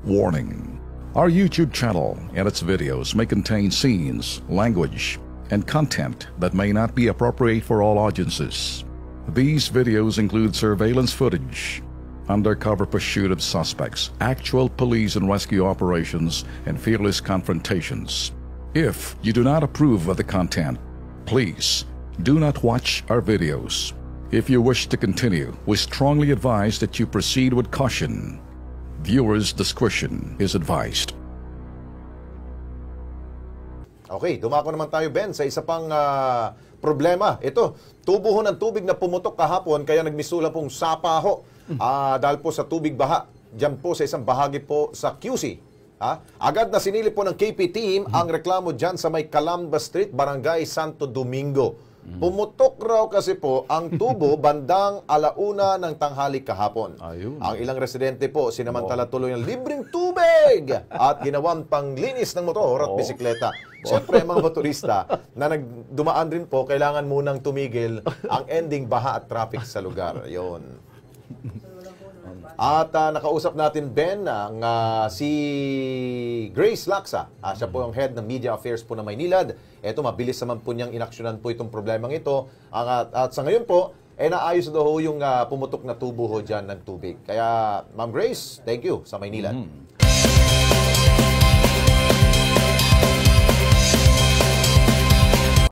Warning: our YouTube channel and its videos may contain scenes, language, and content that may not be appropriate for all audiences. These videos include surveillance footage, undercover pursuit of suspects, actual police and rescue operations, and fearless confrontations. If you do not approve of the content, please do not watch our videos. If you wish to continue, we strongly advise that you proceed with caution. Viewers' discretion is advised. Okay, dumako naman tayo, Ben, sa isa pang problema. Ito, tubo ho ng tubig na pumutok kahapon, kaya nagmisula pong sapa ho dahil po sa tubig baha. Diyan po sa isang bahagi po sa QC. Agad na sinilip po ng KP team ang reklamo dyan sa may Calamba Street, Barangay Santo Domingo. Pumutok raw kasi po ang tubo bandang 1:00 ng tanghali kahapon. Ayun. Ang ilang residente po sinamantala tuloy ng libreng tubig at ginawang panglinis ng motor at bisikleta. Siyempre, mga motorista na dumaan rin po, kailangan munang tumigil ang ending baha at traffic sa lugar. Yun. At nakausap natin, Ben, ang si Grace Laksa. Siya po yung head ng Media Affairs po ng Maynilad. Ito, mabilis naman po niyang inaksyonan po itong problemang ito. At sa ngayon po, naayos na daw yung pumutok na tubo ho dyan ng tubig. Kaya, Ma'am Grace, thank you sa Maynilad.